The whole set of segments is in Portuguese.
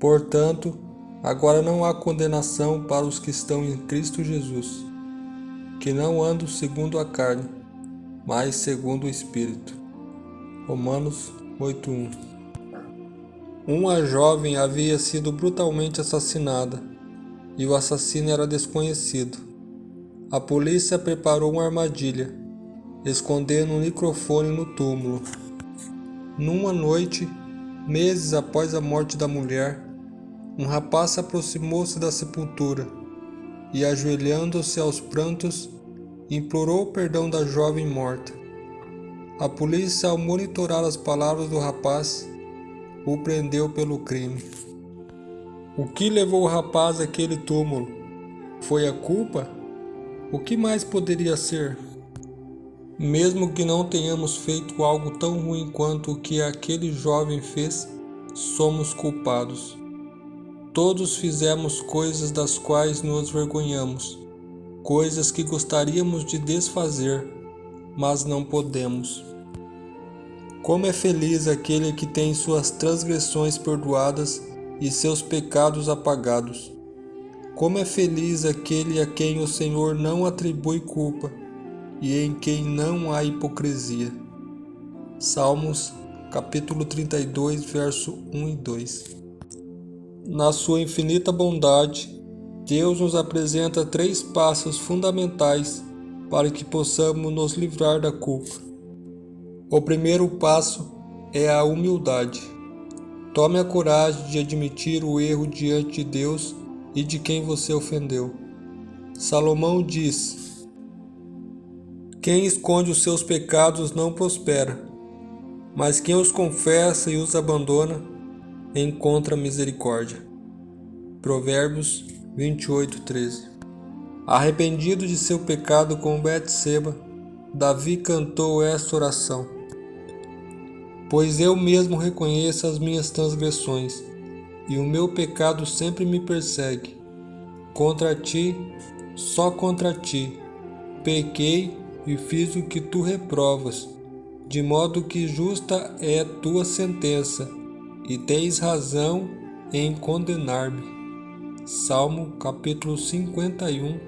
Portanto, agora não há condenação para os que estão em Cristo Jesus, que não andam segundo a carne, mas segundo o Espírito. Romanos 8:1. Uma jovem havia sido brutalmente assassinada, e o assassino era desconhecido. A polícia preparou uma armadilha, escondendo um microfone no túmulo. Numa noite, meses após a morte da mulher, um rapaz aproximou-se da sepultura e, ajoelhando-se aos prantos, implorou o perdão da jovem morta. A polícia, ao monitorar as palavras do rapaz, o prendeu pelo crime. O que levou o rapaz àquele túmulo? Foi a culpa? O que mais poderia ser? Mesmo que não tenhamos feito algo tão ruim quanto o que aquele jovem fez, somos culpados. Todos fizemos coisas das quais nos vergonhamos, coisas que gostaríamos de desfazer, mas não podemos. Como é feliz aquele que tem suas transgressões perdoadas e seus pecados apagados. Como é feliz aquele a quem o Senhor não atribui culpa e em quem não há hipocrisia. Salmos, capítulo 32, verso 1 e 2. Na sua infinita bondade, Deus nos apresenta 3 passos fundamentais para que possamos nos livrar da culpa. O primeiro passo é a humildade. Tome a coragem de admitir o erro diante de Deus e de quem você ofendeu. Salomão diz: quem esconde os seus pecados não prospera, mas quem os confessa e os abandona encontra misericórdia. Provérbios 28:13. Arrependido de seu pecado com Betseba, Davi cantou esta oração: pois eu mesmo reconheço as minhas transgressões, e o meu pecado sempre me persegue. Contra ti, só contra ti, pequei e fiz o que tu reprovas, de modo que justa é tua sentença, e tens razão em condenar-me. Salmo capítulo 51,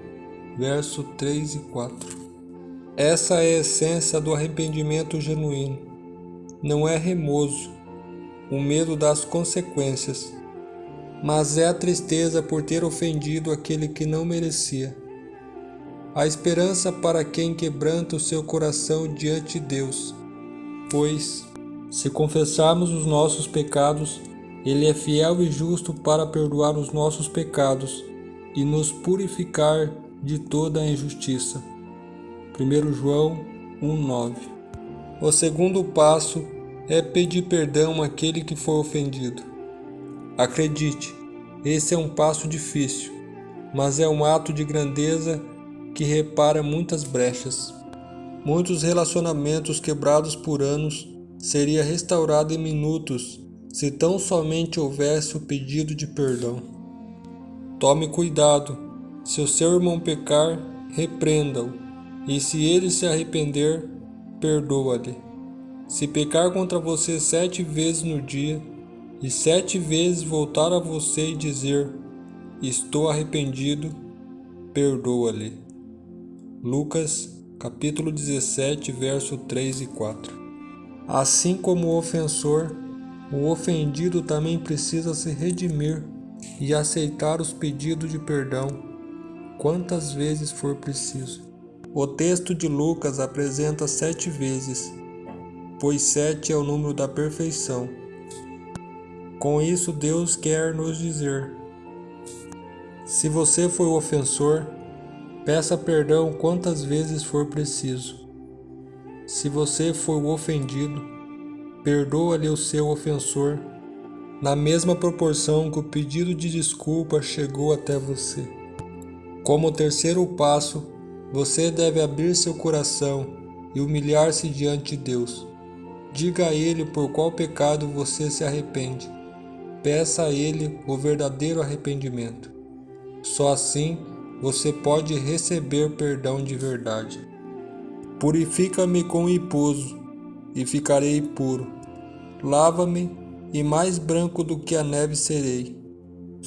verso 3 e 4. Essa é a essência do arrependimento genuíno. Não é remoso, o medo das consequências, mas é a tristeza por ter ofendido aquele que não merecia. A esperança para quem quebranta o seu coração diante de Deus, pois, se confessarmos os nossos pecados, Ele é fiel e justo para perdoar os nossos pecados e nos purificar de toda a injustiça. 1 João 1:9. O segundo passo é pedir perdão àquele que foi ofendido. Acredite, esse é um passo difícil, mas é um ato de grandeza que repara muitas brechas. Muitos relacionamentos quebrados por anos seria restaurado em minutos se tão somente houvesse o pedido de perdão. Tome cuidado, se o seu irmão pecar, repreenda-o, e se ele se arrepender, perdoa-lhe. Se pecar contra você 7 vezes no dia, e 7 vezes voltar a você e dizer: estou arrependido, perdoa-lhe. Lucas, capítulo 17, verso 3 e 4. Assim como o ofensor, o ofendido também precisa se redimir e aceitar os pedidos de perdão quantas vezes for preciso. O texto de Lucas apresenta 7 vezes, pois 7 é o número da perfeição. Com isso, Deus quer nos dizer: se você foi o ofensor, peça perdão quantas vezes for preciso. Se você foi o ofendido, perdoa-lhe o seu ofensor, na mesma proporção que o pedido de desculpa chegou até você. Como terceiro passo, você deve abrir seu coração e humilhar-se diante de Deus. Diga a Ele por qual pecado você se arrepende. Peça a Ele o verdadeiro arrependimento. Só assim você pode receber perdão de verdade. Purifica-me com hiposo, e ficarei puro. Lava-me, e mais branco do que a neve serei.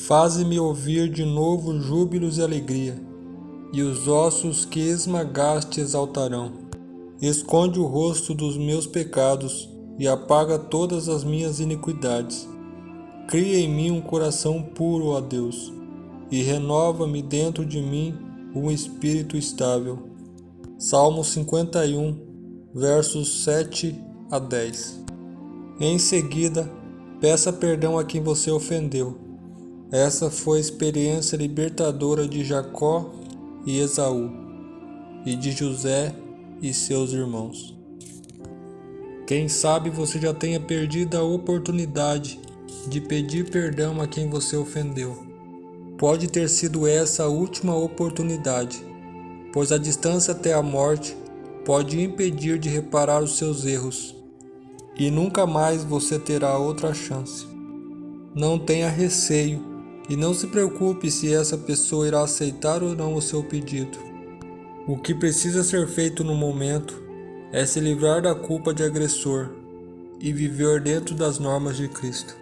Faze-me ouvir de novo júbilos e alegria, e os ossos que esmagaste exaltarão. Esconde o rosto dos meus pecados e apaga todas as minhas iniquidades. Cria em mim um coração puro, ó Deus, e renova-me dentro de mim um espírito estável. Salmo 51, versos 7 a 10. Em seguida, peça perdão a quem você ofendeu. Essa foi a experiência libertadora de Jacó e Esaú, e de José e seus irmãos. Quem sabe você já tenha perdido a oportunidade de pedir perdão a quem você ofendeu. Pode ter sido essa a última oportunidade, pois a distância até a morte pode impedir de reparar os seus erros, e nunca mais você terá outra chance. Não tenha receio e não se preocupe se essa pessoa irá aceitar ou não o seu pedido. O que precisa ser feito no momento é se livrar da culpa de agressor e viver dentro das normas de Cristo.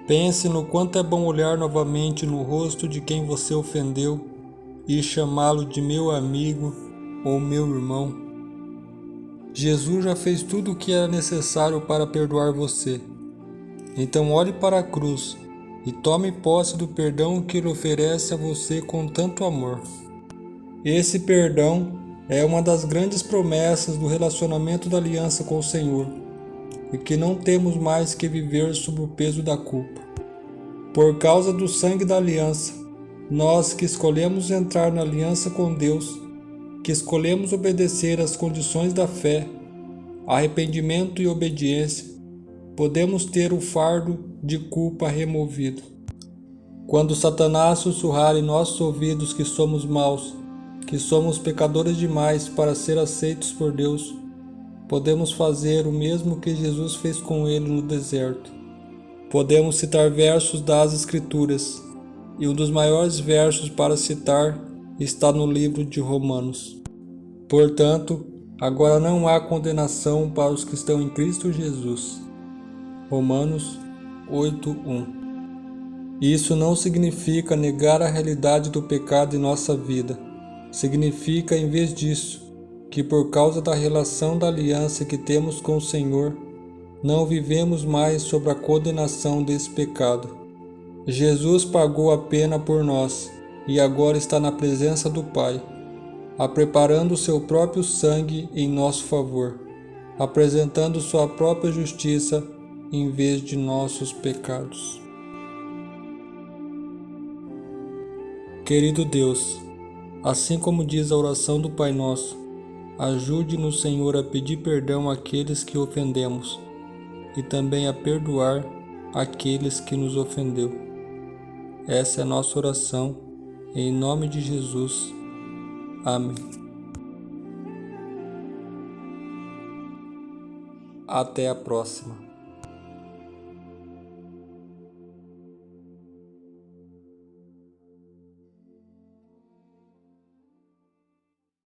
Pense no quanto é bom olhar novamente no rosto de quem você ofendeu e chamá-lo de meu amigo ou meu irmão. Jesus já fez tudo o que era necessário para perdoar você. Então olhe para a cruz e tome posse do perdão que Ele oferece a você com tanto amor. Esse perdão é uma das grandes promessas do relacionamento da aliança com o Senhor, e que não temos mais que viver sob o peso da culpa. Por causa do sangue da aliança, nós que escolhemos entrar na aliança com Deus, que escolhemos obedecer às condições da fé, arrependimento e obediência, podemos ter o fardo de culpa removido. Quando Satanás sussurrar em nossos ouvidos que somos maus, que somos pecadores demais para ser aceitos por Deus, podemos fazer o mesmo que Jesus fez com ele no deserto. Podemos citar versos das Escrituras, e um dos maiores versos para citar está no livro de Romanos. Portanto, agora não há condenação para os que estão em Cristo Jesus. Romanos 8:1. Isso não significa negar a realidade do pecado em nossa vida. Significa, em vez disso, que por causa da relação da aliança que temos com o Senhor, não vivemos mais sob a condenação desse pecado. Jesus pagou a pena por nós e agora está na presença do Pai, preparando o seu próprio sangue em nosso favor, apresentando sua própria justiça em vez de nossos pecados. Querido Deus, assim como diz a oração do Pai Nosso, ajude-nos, Senhor, a pedir perdão àqueles que ofendemos e também a perdoar aqueles que nos ofendeu. Essa é a nossa oração, em nome de Jesus. Amém. Até a próxima.